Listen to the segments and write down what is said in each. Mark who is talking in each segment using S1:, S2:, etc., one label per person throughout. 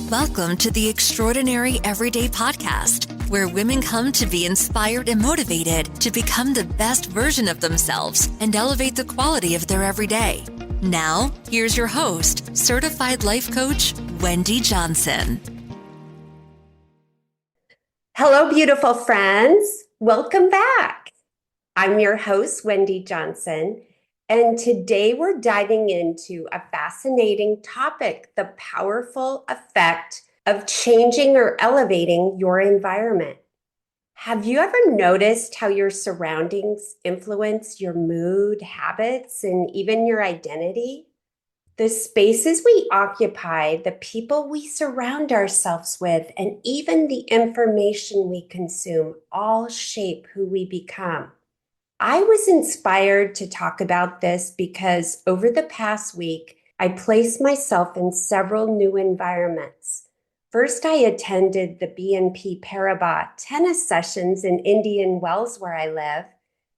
S1: Welcome to the Extraordinary Everyday Podcast, where women come to be inspired and motivated to become the best version of themselves and elevate the quality of their everyday. Now, here's your host, certified life coach, Wendy Johnson.
S2: Hello, beautiful friends. Welcome back. I'm your host, Wendy Johnson, and today we're diving into a fascinating topic, the powerful effect of changing or elevating your environment. Have you ever noticed how your surroundings influence your mood, habits, and even your identity? The spaces we occupy, the people we surround ourselves with, and even the information we consume all shape who we become. I was inspired to talk about this because over the past week, I placed myself in several new environments. First, I attended the BNP Paribas tennis sessions in Indian Wells, where I live.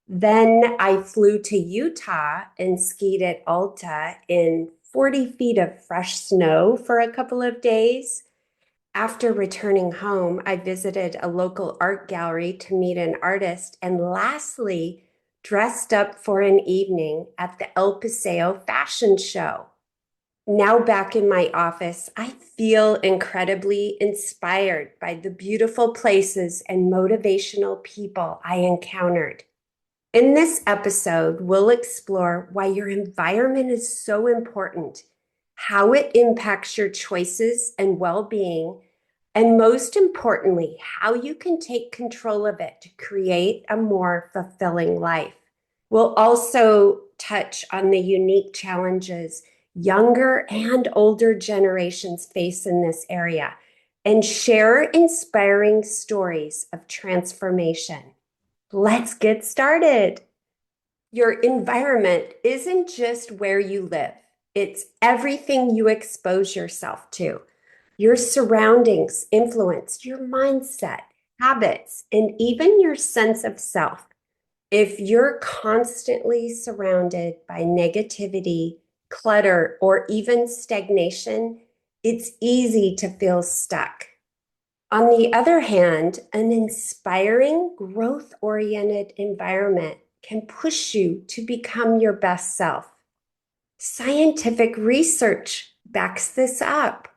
S2: Then I flew to Utah and skied at Alta in 40 feet of fresh snow for a couple of days. After returning home, I visited a local art gallery to meet an artist, and lastly, dressed up for an evening at the El Paseo fashion show. Now back in my office, I feel incredibly inspired by the beautiful places and motivational people I encountered. In this episode, we'll explore why your environment is so important, how it impacts your choices and well-being, and most importantly, how you can take control of it to create a more fulfilling life. We'll also touch on the unique challenges younger and older generations face in this area and share inspiring stories of transformation. Let's get started. Your environment isn't just where you live. It's everything you expose yourself to. Your surroundings influence your mindset, habits, and even your sense of self. If you're constantly surrounded by negativity, clutter, or even stagnation, it's easy to feel stuck. On the other hand, an inspiring, growth-oriented environment can push you to become your best self. Scientific research backs this up.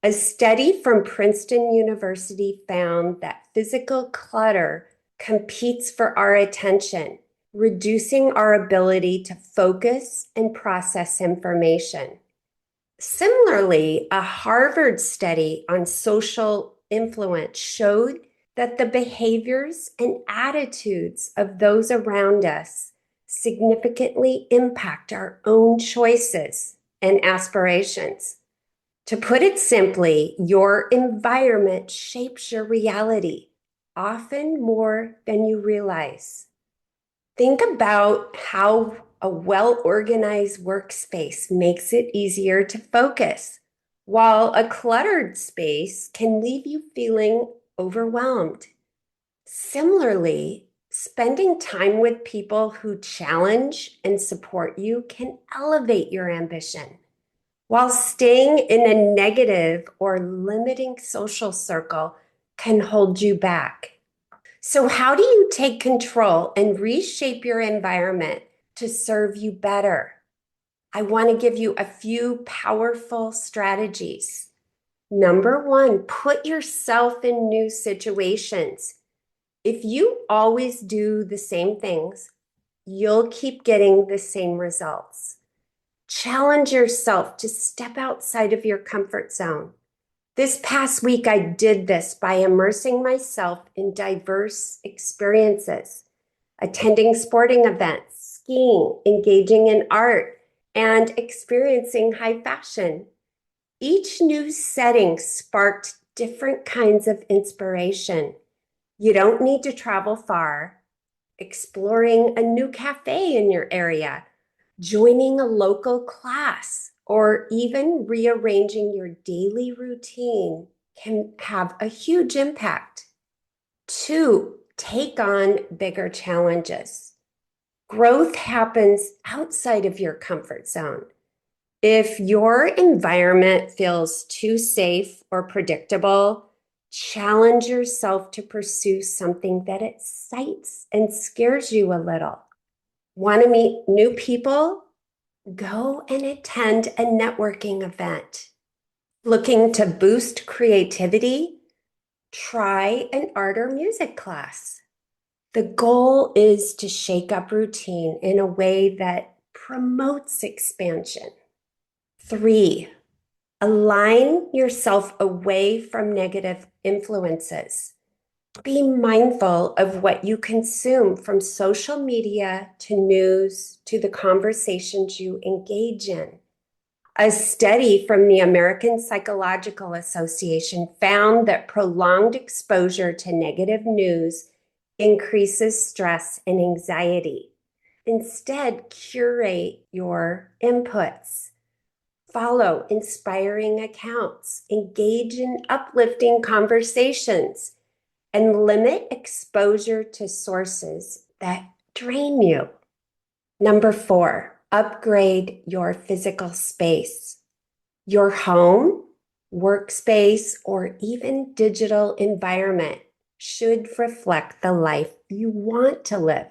S2: A study from Princeton University found that physical clutter competes for our attention, reducing our ability to focus and process information. Similarly, a Harvard study on social influence showed that the behaviors and attitudes of those around us significantly impact our own choices and aspirations. To put it simply, your environment shapes your reality, often more than you realize. Think about how a well-organized workspace makes it easier to focus, while a cluttered space can leave you feeling overwhelmed. Similarly, spending time with people who challenge and support you can elevate your ambition, while staying in a negative or limiting social circle can hold you back. So, how do you take control and reshape your environment to serve you better? I want to give you a few powerful strategies. Number one, put yourself in new situations. If you always do the same things, you'll keep getting the same results. Challenge yourself to step outside of your comfort zone. This past week, I did this by immersing myself in diverse experiences, attending sporting events, skiing, engaging in art, and experiencing high fashion. Each new setting sparked different kinds of inspiration. You don't need to travel far. Exploring a new cafe in your area, joining a local class, or even rearranging your daily routine can have a huge impact. Two, take on bigger challenges. Growth happens outside of your comfort zone. If your environment feels too safe or predictable, challenge yourself to pursue something that excites and scares you a little. Want to meet new people? Go and attend a networking event. Looking to boost creativity? Try an art or music class. The goal is to shake up routine in a way that promotes expansion. 3, align yourself away from negative influences. Be mindful of what you consume, from social media to news to the conversations you engage in. A study from the American Psychological Association found that prolonged exposure to negative news increases stress and anxiety. Instead, curate your inputs. Follow inspiring accounts, engage in uplifting conversations, and limit exposure to sources that drain you. Number 4, upgrade your physical space. Your home, workspace, or even digital environment should reflect the life you want to live.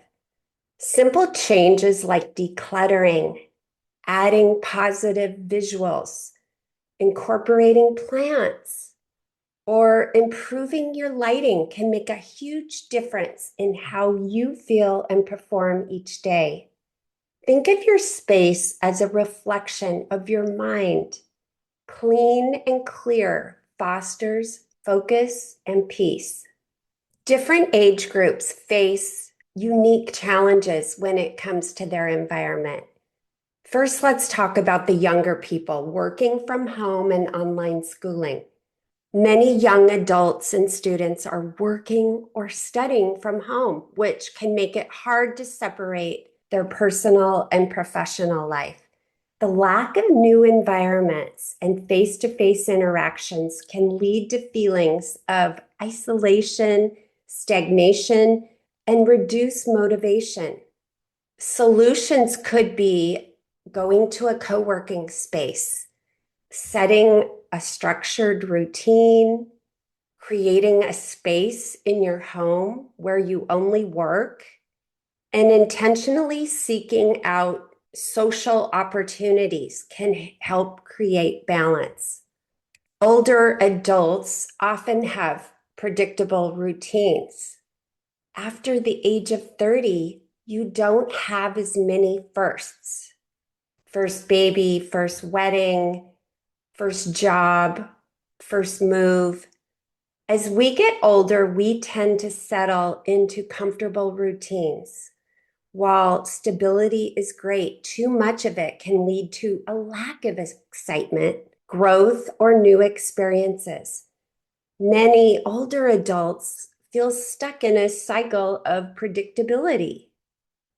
S2: Simple changes like decluttering, adding positive visuals, incorporating plants, or improving your lighting can make a huge difference in how you feel and perform each day. Think of your space as a reflection of your mind. Clean and clear fosters focus and peace. Different age groups face unique challenges when it comes to their environment. First, let's talk about the younger people working from home and online schooling. Many young adults and students are working or studying from home, which can make it hard to separate their personal and professional life. The lack of new environments and face-to-face interactions can lead to feelings of isolation, stagnation, and reduced motivation. Solutions could be going to a co-working space, setting a structured routine, creating a space in your home where you only work, and intentionally seeking out social opportunities can help create balance. Older adults often have predictable routines. After the age of 30, you don't have as many firsts. First baby, first wedding, first job, first move. As we get older, we tend to settle into comfortable routines. While stability is great, too much of it can lead to a lack of excitement, growth, or new experiences. Many older adults feel stuck in a cycle of predictability.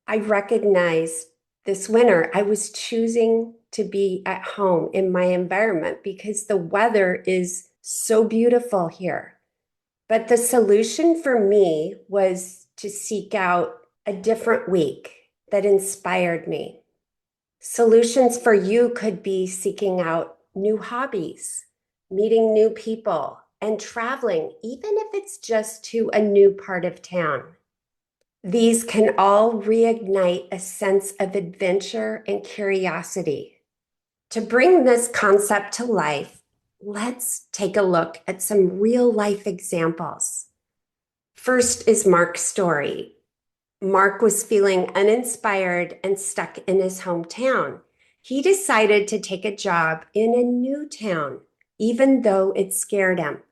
S2: I recognized this winter I was choosing to be at home in my environment because the weather is so beautiful here. But the solution for me was to seek out a different week that inspired me. Solutions for you could be seeking out new hobbies, meeting new people, and traveling, even if it's just to a new part of town. These can all reignite a sense of adventure and curiosity. To bring this concept to life, let's take a look at some real-life examples. First is Mark's story. Mark was feeling uninspired and stuck in his hometown. He decided to take a job in a new town, even though it scared him.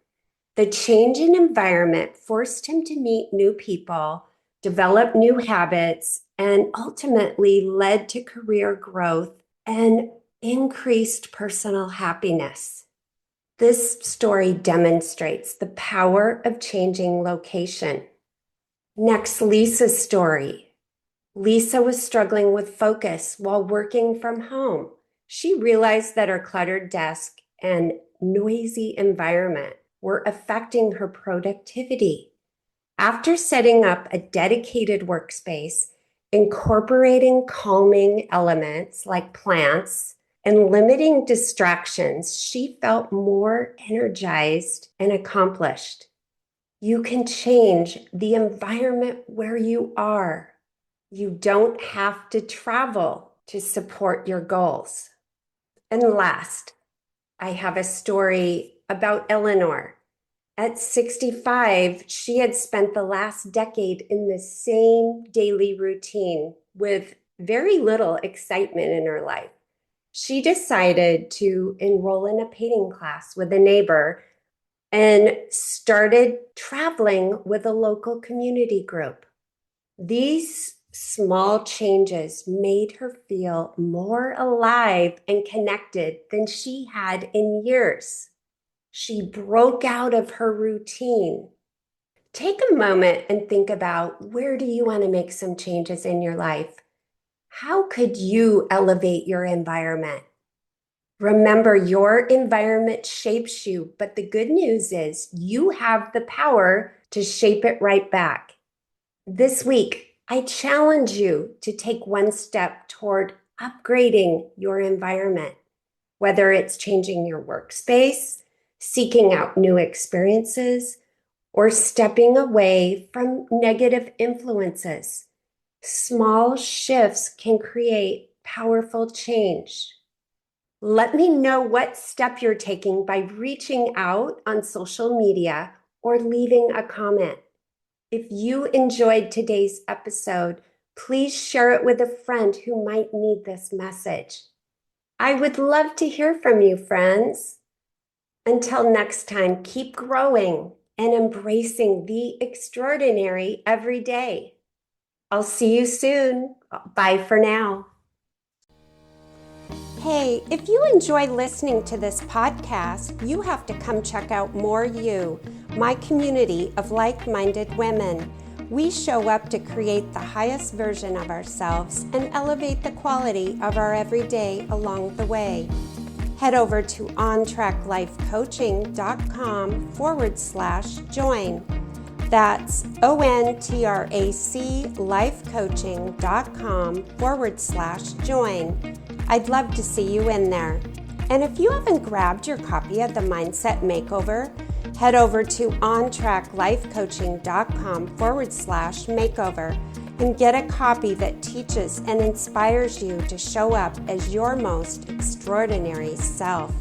S2: The change in environment forced him to meet new people, develop new habits, and ultimately led to career growth and increased personal happiness. This story demonstrates the power of changing location. Next, Lisa's story. Lisa was struggling with focus while working from home. She realized that her cluttered desk and noisy environment were affecting her productivity. After setting up a dedicated workspace, incorporating calming elements like plants and limiting distractions, she felt more energized and accomplished. You can change the environment where you are. You don't have to travel to support your goals. And last, I have a story about Eleanor. At 65, she had spent the last decade in the same daily routine with very little excitement in her life. She decided to enroll in a painting class with a neighbor and started traveling with a local community group. These small changes made her feel more alive and connected than she had in years. She broke out of her routine. Take a moment and think about, where do you want to make some changes in your life? How could you elevate your environment? Remember, your environment shapes you, but the good news is you have the power to shape it right back. This week, I challenge you to take one step toward upgrading your environment, whether it's changing your workspace, seeking out new experiences, or stepping away from negative influences. Small shifts can create powerful change. Let me know what step you're taking by reaching out on social media or leaving a comment. If you enjoyed today's episode, please share it with a friend who might need this message. I would love to hear from you, friends. Until next time, keep growing and embracing the extraordinary every day. I'll see you soon. Bye for now. Hey, if you enjoy listening to this podcast, you have to come check out More You, my community of like-minded women. We show up to create the highest version of ourselves and elevate the quality of our everyday along the way. Head over to ontracklifecoaching.com/join. That's ontraclifecoaching.com/join. I'd love to see you in there. And if you haven't grabbed your copy of the Mindset Makeover, head over to ontracklifecoaching.com/makeover and get a copy that teaches and inspires you to show up as your most extraordinary self.